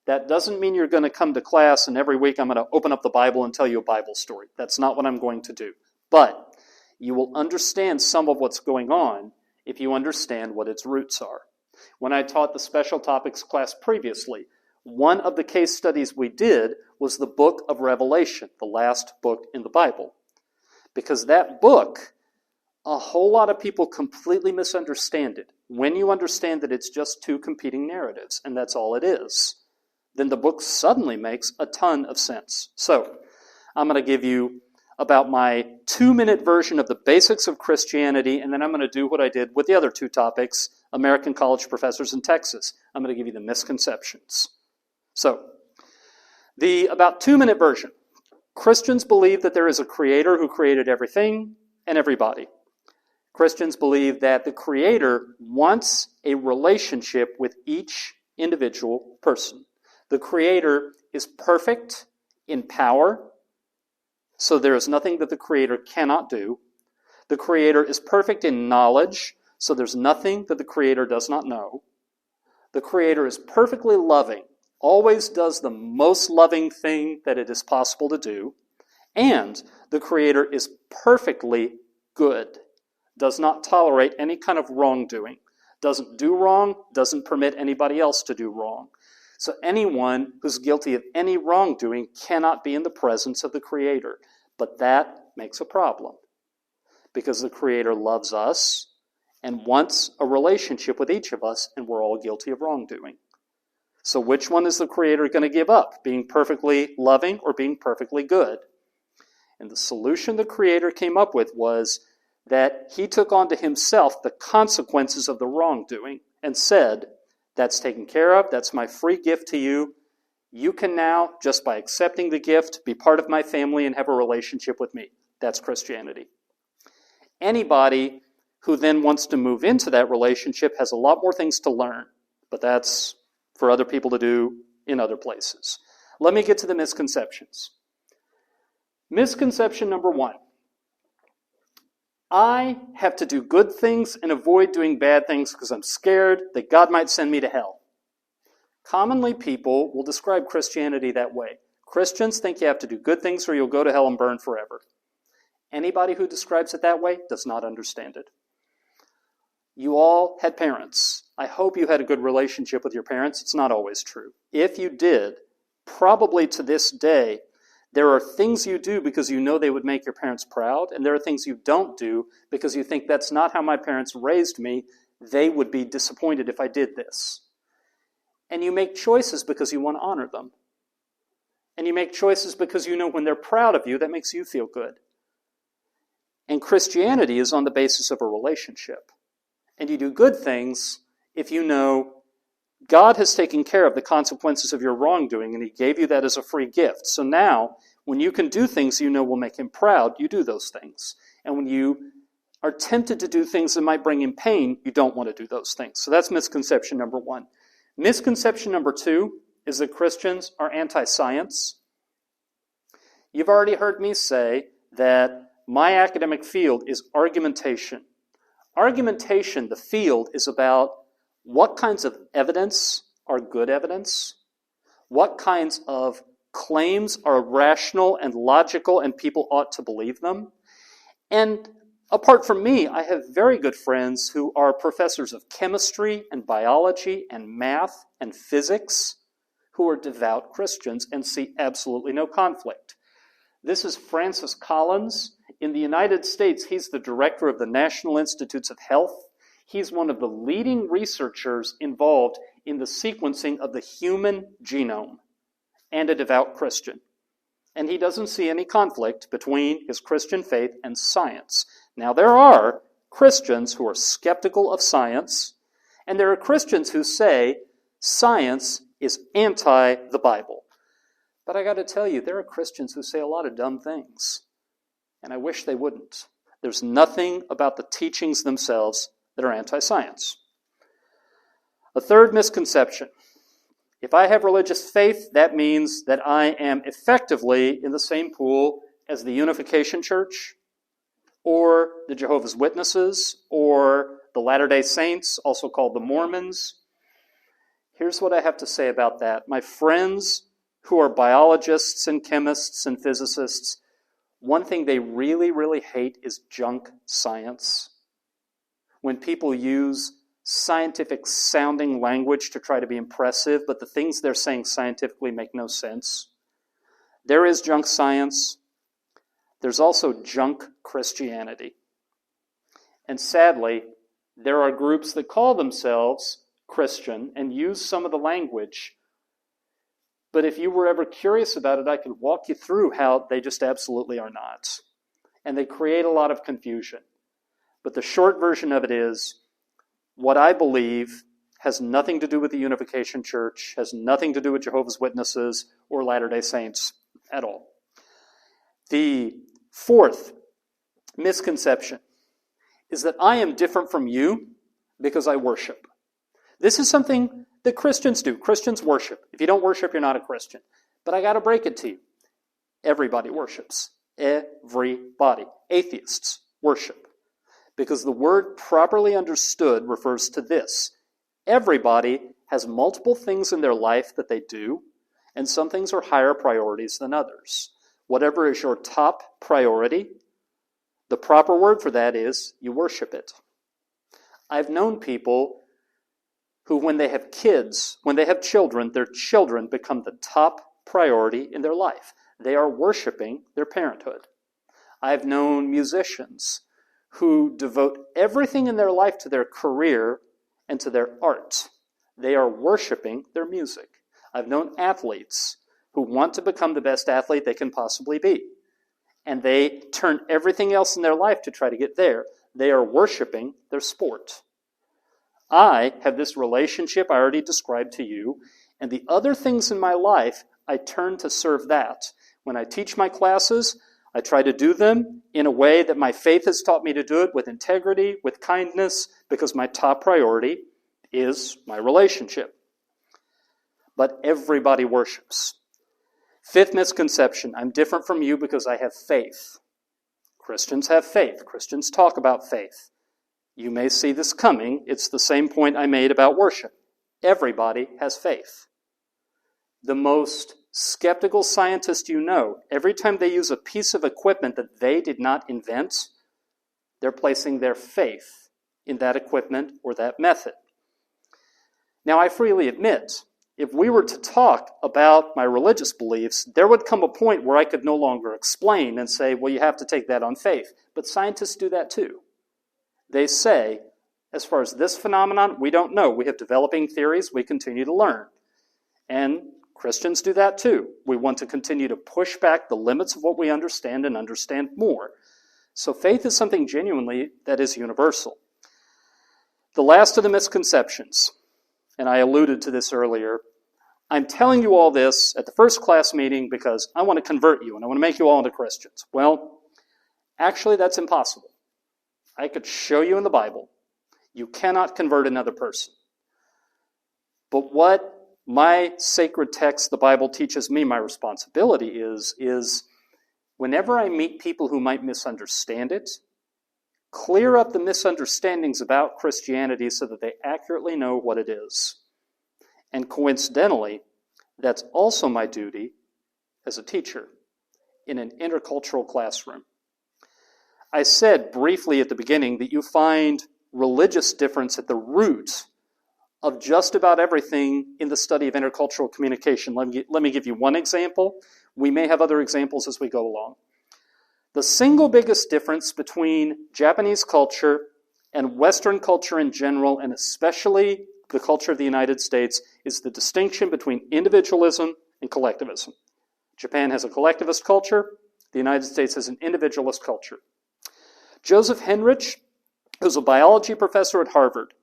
That doesn't mean you're going to come to class and every week I'm going to open up the Bible and tell you a Bible story. That's not what I'm going to do. But you will understand some of what's going on if you understand what its roots are. When I taught the special topics class previously, one of the case studies we did was the book of Revelation, the last book in the Bible. Because that book, a whole lot of people completely misunderstand it. When you understand that it's just two competing narratives, and that's all it is, then the book suddenly makes a ton of sense. So, I'm going to give you about my 2-minute version of the basics of Christianity, and then I'm going to do what I did with the other two topics, American college professors in Texas. I'm going to give you the misconceptions. So, the about 2-minute version. Christians believe that there is a creator who created everything and everybody. Christians believe that the creator wants a relationship with each individual person. The creator is perfect in power, so there is nothing that the Creator cannot do. The Creator is perfect in knowledge, so there's nothing that the Creator does not know. The Creator is perfectly loving, always does the most loving thing that it is possible to do. And the Creator is perfectly good, does not tolerate any kind of wrongdoing, doesn't do wrong, doesn't permit anybody else to do wrong. So anyone who's guilty of any wrongdoing cannot be in the presence of the Creator. But that makes a problem, because the Creator loves us and wants a relationship with each of us, and we're all guilty of wrongdoing. So which one is the Creator going to give up, being perfectly loving or being perfectly good? And the solution the Creator came up with was that he took onto himself the consequences of the wrongdoing and said, that's taken care of, that's my free gift to you. You can now, just by accepting the gift, be part of my family and have a relationship with me. That's Christianity. Anybody who then wants to move into that relationship has a lot more things to learn, but that's for other people to do in other places. Let me get to the misconceptions. Misconception number 1. I have to do good things and avoid doing bad things because I'm scared that God might send me to hell. Commonly, people will describe Christianity that way. Christians think you have to do good things or you'll go to hell and burn forever. Anybody who describes it that way does not understand it. You all had parents. I hope you had a good relationship with your parents. It's not always true. If you did, probably to this day, there are things you do because you know they would make your parents proud, and there are things you don't do because you think that's not how my parents raised me. They would be disappointed if I did this. And you make choices because you want to honor them. And you make choices because you know when they're proud of you, that makes you feel good. And Christianity is on the basis of a relationship. And you do good things if you know God has taken care of the consequences of your wrongdoing, and he gave you that as a free gift. So now, when you can do things you know will make him proud, you do those things. And when you are tempted to do things that might bring him pain, you don't want to do those things. So that's misconception number 1. Misconception number 2 is that Christians are anti-science. You've already heard me say that my academic field is argumentation. Argumentation, the field, is about what kinds of evidence are good evidence, what kinds of claims are rational and logical and people ought to believe them. And apart from me, I have very good friends who are professors of chemistry and biology and math and physics who are devout Christians and see absolutely no conflict. This is Francis Collins. In the United States, he's the director of the National Institutes of Health. He's one of the leading researchers involved in the sequencing of the human genome, and a devout Christian. And he doesn't see any conflict between his Christian faith and science. Now, there are Christians who are skeptical of science, and there are Christians who say science is anti the Bible. But I got to tell you, there are Christians who say a lot of dumb things, and I wish they wouldn't. There's nothing about the teachings themselves that are anti-science. A third misconception. If I have religious faith, that means that I am effectively in the same pool as the Unification Church, or the Jehovah's Witnesses, or the Latter-day Saints, also called the Mormons. Here's what I have to say about that. My friends who are biologists and chemists and physicists, one thing they really, really hate is junk science. When people use scientific-sounding language to try to be impressive, but the things they're saying scientifically make no sense. There is junk science. There's also junk Christianity. And sadly, there are groups that call themselves Christian and use some of the language. But if you were ever curious about it, I could walk you through how they just absolutely are not. And they create a lot of confusion. But the short version of it is, what I believe has nothing to do with the Unification Church, has nothing to do with Jehovah's Witnesses or Latter-day Saints at all. The fourth misconception is that I am different from you because I worship. This is something that Christians do. Christians worship. If you don't worship, you're not a Christian. But I got to break it to you. Everybody worships. Everybody. Atheists worship. Because the word properly understood refers to this. Everybody has multiple things in their life that they do, and some things are higher priorities than others. Whatever is your top priority, the proper word for that is you worship it. I've known people who, when they have kids, when they have children, their children become the top priority in their life. They are worshiping their parenthood. I've known musicians who devote everything in their life to their career and to their art. They are worshiping their music. I've known athletes who want to become the best athlete they can possibly be. And they turn everything else in their life to try to get there. They are worshiping their sport. I have this relationship I already described to you, and the other things in my life, I turn to serve that. When I teach my classes, I try to do them in a way that my faith has taught me to do it, with integrity, with kindness, because my top priority is my relationship. But everybody worships. Fifth misconception, I'm different from you because I have faith. Christians have faith. Christians talk about faith. You may see this coming. It's the same point I made about worship. Everybody has faith. The most skeptical scientist you know, every time they use a piece of equipment that they did not invent, they're placing their faith in that equipment or that method. Now, I freely admit, if we were to talk about my religious beliefs, there would come a point where I could no longer explain and say, well, you have to take that on faith. But scientists do that too. They say, as far as this phenomenon, we don't know. We have developing theories. We continue to learn. And Christians do that too. We want to continue to push back the limits of what we understand and understand more. So faith is something genuinely that is universal. The last of the misconceptions, and I alluded to this earlier, I'm telling you all this at the first class meeting because I want to convert you and I want to make you all into Christians. Well, actually that's impossible. I could show you in the Bible. You cannot convert another person. But what my sacred text, the Bible, teaches me my responsibility is whenever I meet people who might misunderstand it, clear up the misunderstandings about Christianity so that they accurately know what it is. And coincidentally, that's also my duty as a teacher in an intercultural classroom. I said briefly at the beginning that you find religious difference at the root of just about everything in the study of intercultural communication. Let me give you one example. We may have other examples as we go along. The single biggest difference between Japanese culture and Western culture in general, and especially the culture of the United States, is the distinction between individualism and collectivism. Japan has a collectivist culture. The United States has an individualist culture. Joseph Henrich, who's a biology professor at Harvard,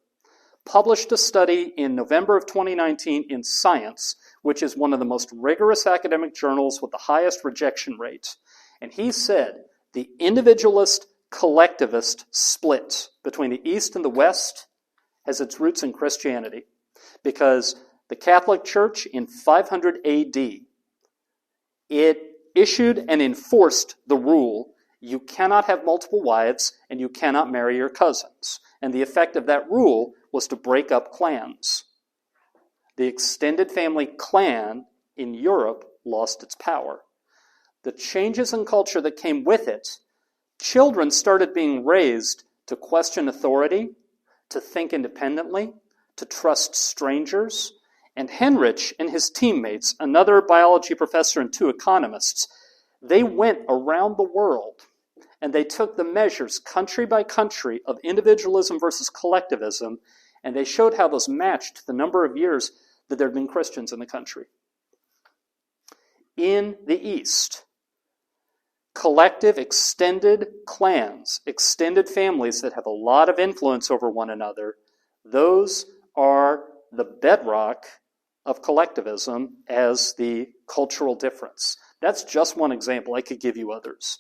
published a study in November of 2019 in Science, which is one of the most rigorous academic journals with the highest rejection rate. And he said the individualist-collectivist split between the East and the West has its roots in Christianity, because the Catholic Church in 500 AD, it issued and enforced the rule, you cannot have multiple wives and you cannot marry your cousins. And the effect of that rule was to break up clans. The extended family clan in Europe lost its power. The changes in culture that came with it, children started being raised to question authority, to think independently, to trust strangers. And Henrich and his teammates, another biology professor and two economists, they went around the world and they took the measures country by country of individualism versus collectivism, and they showed how those matched the number of years that there had been Christians in the country. In the East, collective, extended clans, extended families that have a lot of influence over one another, those are the bedrock of collectivism as the cultural difference. That's just one example. I could give you others.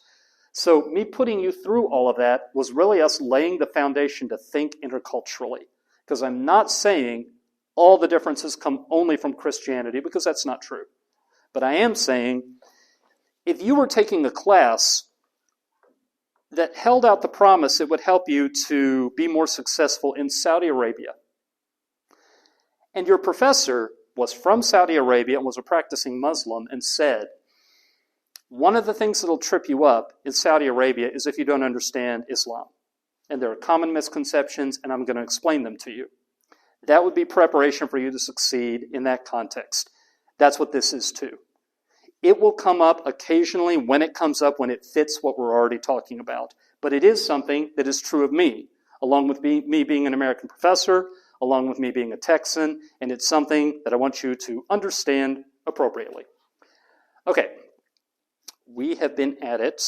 So me putting you through all of that was really us laying the foundation to think interculturally. Because I'm not saying all the differences come only from Christianity, because that's not true. But I am saying, if you were taking a class that held out the promise it would help you to be more successful in Saudi Arabia. And your professor was from Saudi Arabia and was a practicing Muslim and said, one of the things that will trip you up in Saudi Arabia is if you don't understand Islam. And there are common misconceptions, and I'm going to explain them to you. That would be preparation for you to succeed in that context. That's what this is too. It will come up occasionally when it comes up, when it fits what we're already talking about. But it is something that is true of me, along with me being an American professor, along with me being a Texan, and it's something that I want you to understand appropriately. Okay, we have been at it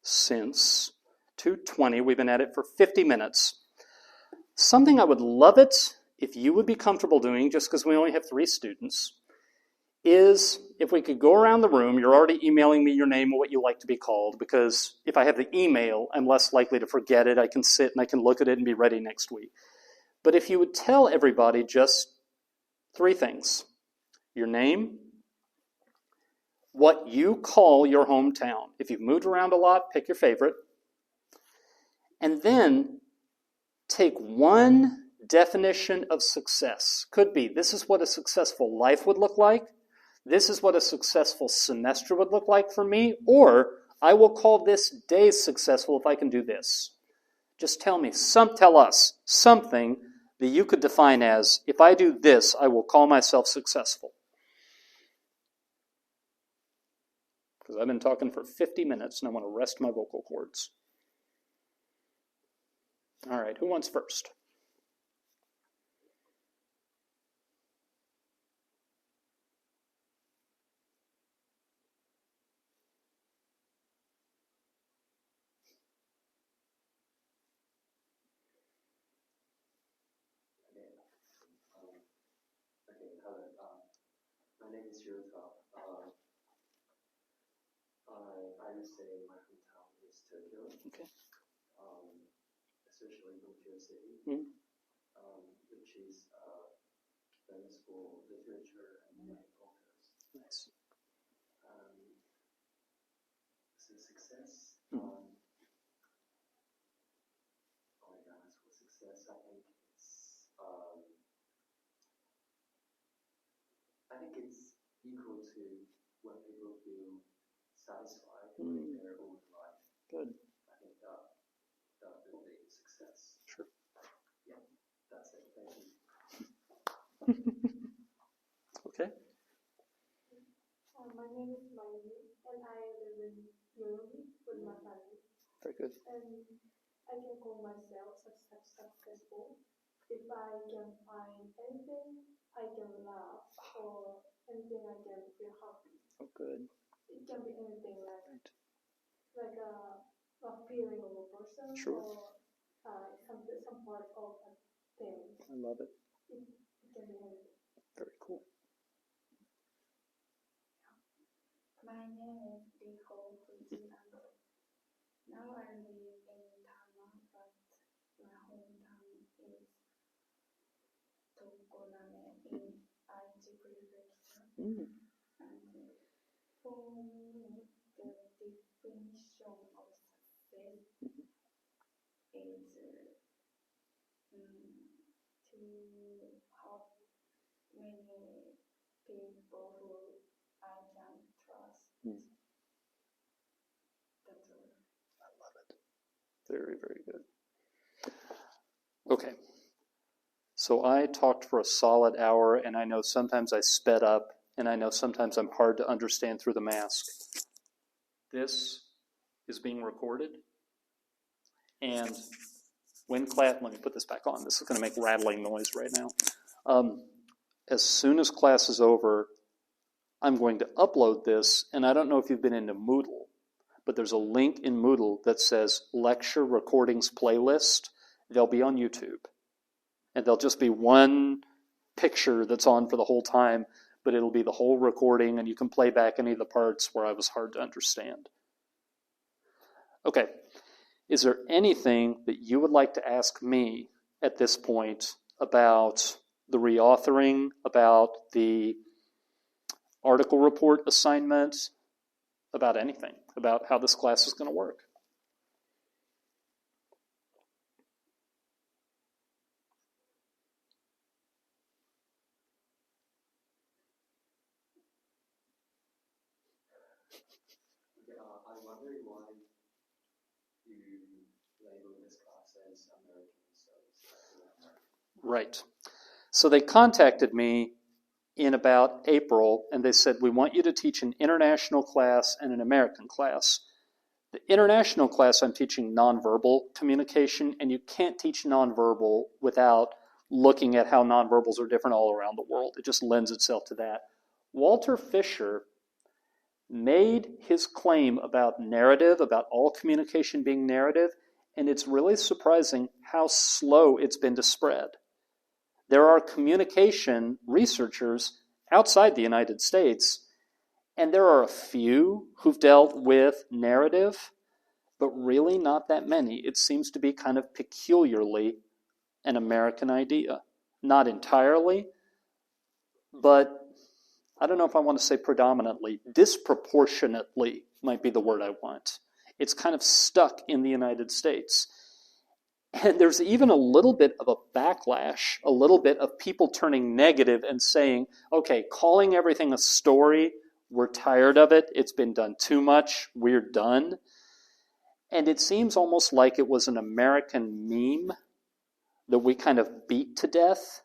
since 2:20. We've been at it for 50 minutes. Something I would love it if you would be comfortable doing, just because we only have 3 students, is if we could go around the room. You're already emailing me your name and what you like to be called, because if I have the email, I'm less likely to forget it. I can sit and I can look at it and be ready next week. But if you would tell everybody just 3 things. Your name, what you call your hometown. If you've moved around a lot, pick your favorite. And then take one definition of success. Could be, this is what a successful life would look like. This is what a successful semester would look like for me. Or, I will call this day successful if I can do this. Just tell us something that you could define as, if I do this, I will call myself successful. Because I've been talking for 50 minutes and I want to rest my vocal cords. All right, who wants first? My name is Yurta. I would say my hometown is Tokyo. Okay. Especially Tokyo City, which is famous for literature and many authors. Nice. So success. For success, I think it's equal to when people feel satisfied with their own life. Good. I think that will be success. Sure. Yeah, that's it. Thank you. Okay. My name is Miley, and I live in Europe with my family. Very good. And I can call myself successful if I can find anything I can laugh or anything I can feel happy. Oh, good. It can be anything like a feeling of a person, Sure. or some part of a thing. I love it. It can be anything. Very cool. My name is Rico Fujinando. Now I live in Tama, but my hometown is Tokoname in Aichi Prefecture. And for me, the definition of success is to have many people who I can trust. That's all. I love it. Very, very good. Okay. So I talked for a solid hour, and I know sometimes I sped up, and I know sometimes I'm hard to understand through the mask. This is being recorded, and when class, let me put this back on. This is going to make rattling noise right now. As soon as class is over, I'm going to upload this, and I don't know if you've been into Moodle, but there's a link in Moodle that says Lecture Recordings Playlist. They'll be on YouTube. And there'll just be one picture that's on for the whole time, but it'll be the whole recording, and you can play back any of the parts where I was hard to understand. Okay. Is there anything that you would like to ask me at this point about the reauthoring, about the article report assignment, about anything, about how this class is going to work? I'm wondering why you label this class as American Studies. Right. So they contacted me in about April, and they said, we want you to teach an international class and an American class. The international class, I'm teaching nonverbal communication, and you can't teach nonverbal without looking at how nonverbals are different all around the world. It just lends itself to that. Walter Fisher made his claim about narrative, about all communication being narrative, and it's really surprising how slow it's been to spread. There are communication researchers outside the United States, and there are a few who've dealt with narrative, but really not that many. It seems to be kind of peculiarly an American idea. Not entirely, but I don't know if I want to say predominantly. Disproportionately might be the word I want. It's kind of stuck in the United States. And there's even a little bit of a backlash, a little bit of people turning negative and saying, okay, calling everything a story, we're tired of it, it's been done too much, we're done. And it seems almost like it was an American meme that we kind of beat to death.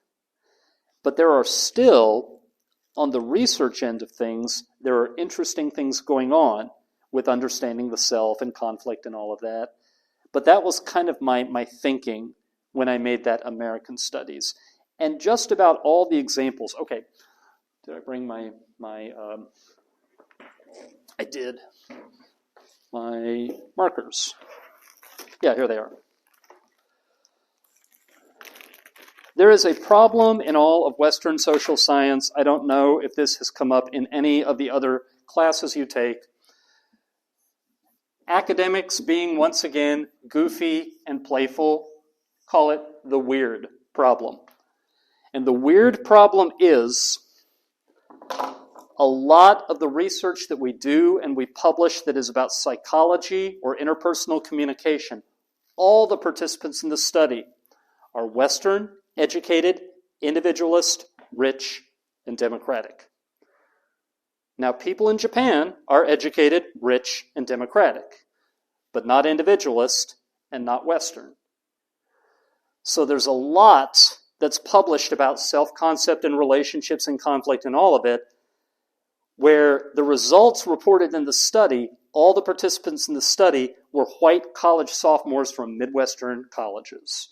But there are still, on the research end of things, there are interesting things going on with understanding the self and conflict and all of that. But that was kind of my thinking when I made that American Studies. And just about all the examples, okay, did I bring my I did, my markers. Yeah, here they are. There is a problem in all of Western social science. I don't know if this has come up in any of the other classes you take. Academics being, once again, goofy and playful, call it the weird problem. And the weird problem is a lot of the research that we do and we publish that is about psychology or interpersonal communication, all the participants in the study are Western, educated, individualist, rich, and democratic. Now, people in Japan are educated, rich, and democratic, but not individualist and not Western. So there's a lot that's published about self-concept and relationships and conflict and all of it, where the results reported in the study, all the participants in the study were white college sophomores from Midwestern colleges.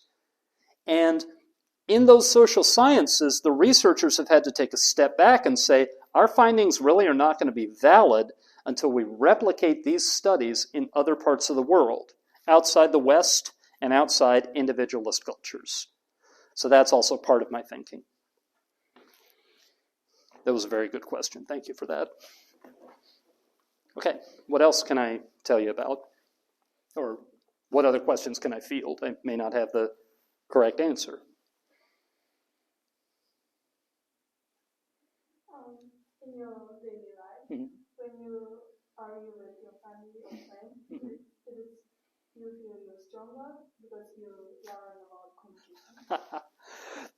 And in those social sciences, the researchers have had to take a step back and say, our findings really are not going to be valid until we replicate these studies in other parts of the world, outside the West and outside individualist cultures. So that's also part of my thinking. That was a very good question. Thank you for that. Okay, what else can I tell you about? Or what other questions can I field? I may not have the correct answer. In your daily life, when you argue with your family or friends, you feel you're stronger because you learn about communication?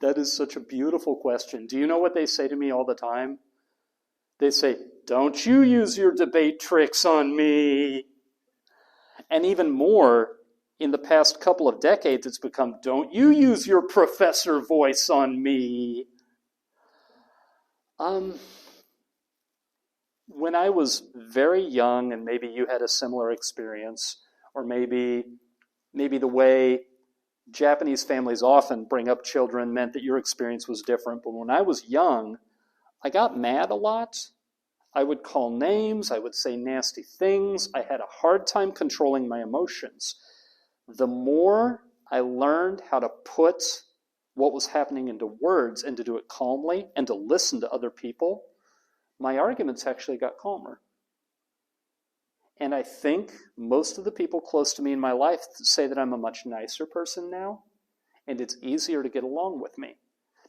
That is such a beautiful question. Do you know what they say to me all the time? They say, don't you use your debate tricks on me. And even more, in the past couple of decades, it's become, don't you use your professor voice on me. When I was very young, and maybe you had a similar experience, or maybe the way Japanese families often bring up children meant that your experience was different. But when I was young, I got mad a lot. I would call names. I would say nasty things. I had a hard time controlling my emotions. The more I learned how to put what was happening into words and to do it calmly and to listen to other people, my arguments actually got calmer. And I think most of the people close to me in my life say that I'm a much nicer person now, and it's easier to get along with me.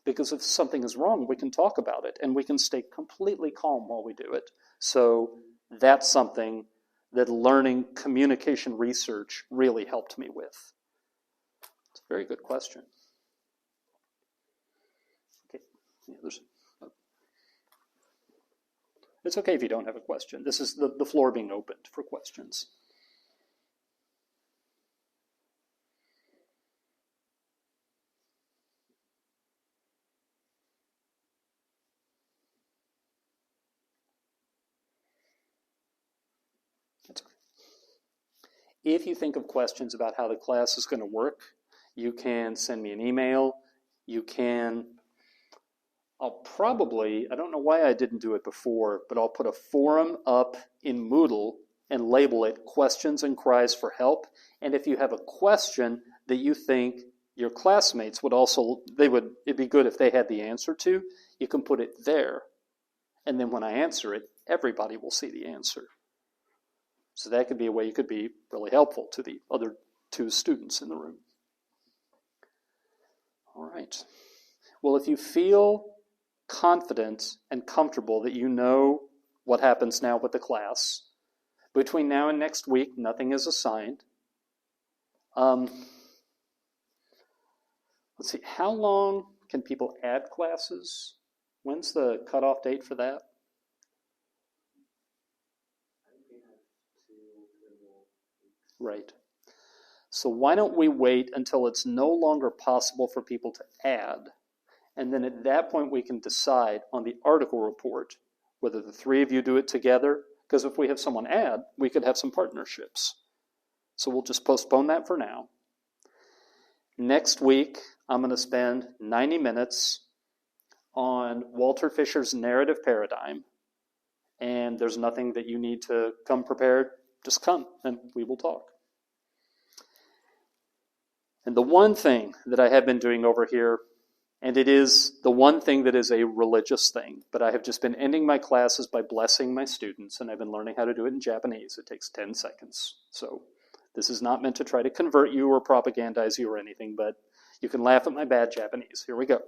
Because if something is wrong, we can talk about it, and we can stay completely calm while we do it. So that's something that learning communication research really helped me with. It's a very good question. Okay, yeah, It's okay if you don't have a question. This is the floor being opened for questions. That's okay. If you think of questions about how the class is going to work, you can send me an email. You can, I don't know why I didn't do it before, but I'll put a forum up in Moodle and label it Questions and Cries for Help. And if you have a question that you think your classmates would also, it'd be good if they had the answer to, you can put it there. And then when I answer it, everybody will see the answer. So that could be a way you could be really helpful to the other 2 students in the room. All right. Well, if you feel confident and comfortable that you know what happens now with the class, between now and next week, nothing is assigned. Let's see, how long can people add classes? When's the cutoff date for that? Right. So why don't we wait until it's no longer possible for people to add, and then at that point we can decide on the article report whether the 3 of you do it together, because if we have someone add, we could have some partnerships. So we'll just postpone that for now. Next week, I'm going to spend 90 minutes on Walter Fisher's narrative paradigm, and there's nothing that you need to come prepared. Just come, and we will talk. And the one thing that I have been doing over here, and it is the one thing that is a religious thing, but I have just been ending my classes by blessing my students, and I've been learning how to do it in Japanese. It takes 10 seconds. So this is not meant to try to convert you or propagandize you or anything, but you can laugh at my bad Japanese. Here we go.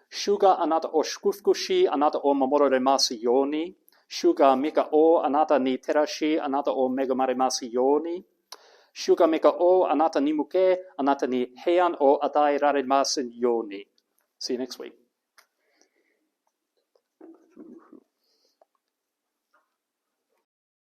Shu ga anata o shukufuku shi anata o mamororemasu yoni. Shu ga mika o anata ni terashi anata o megamarimasu yoni. Shu ga mika o anata ni muke anata ni heian o atae raremasu yoni. See you next week.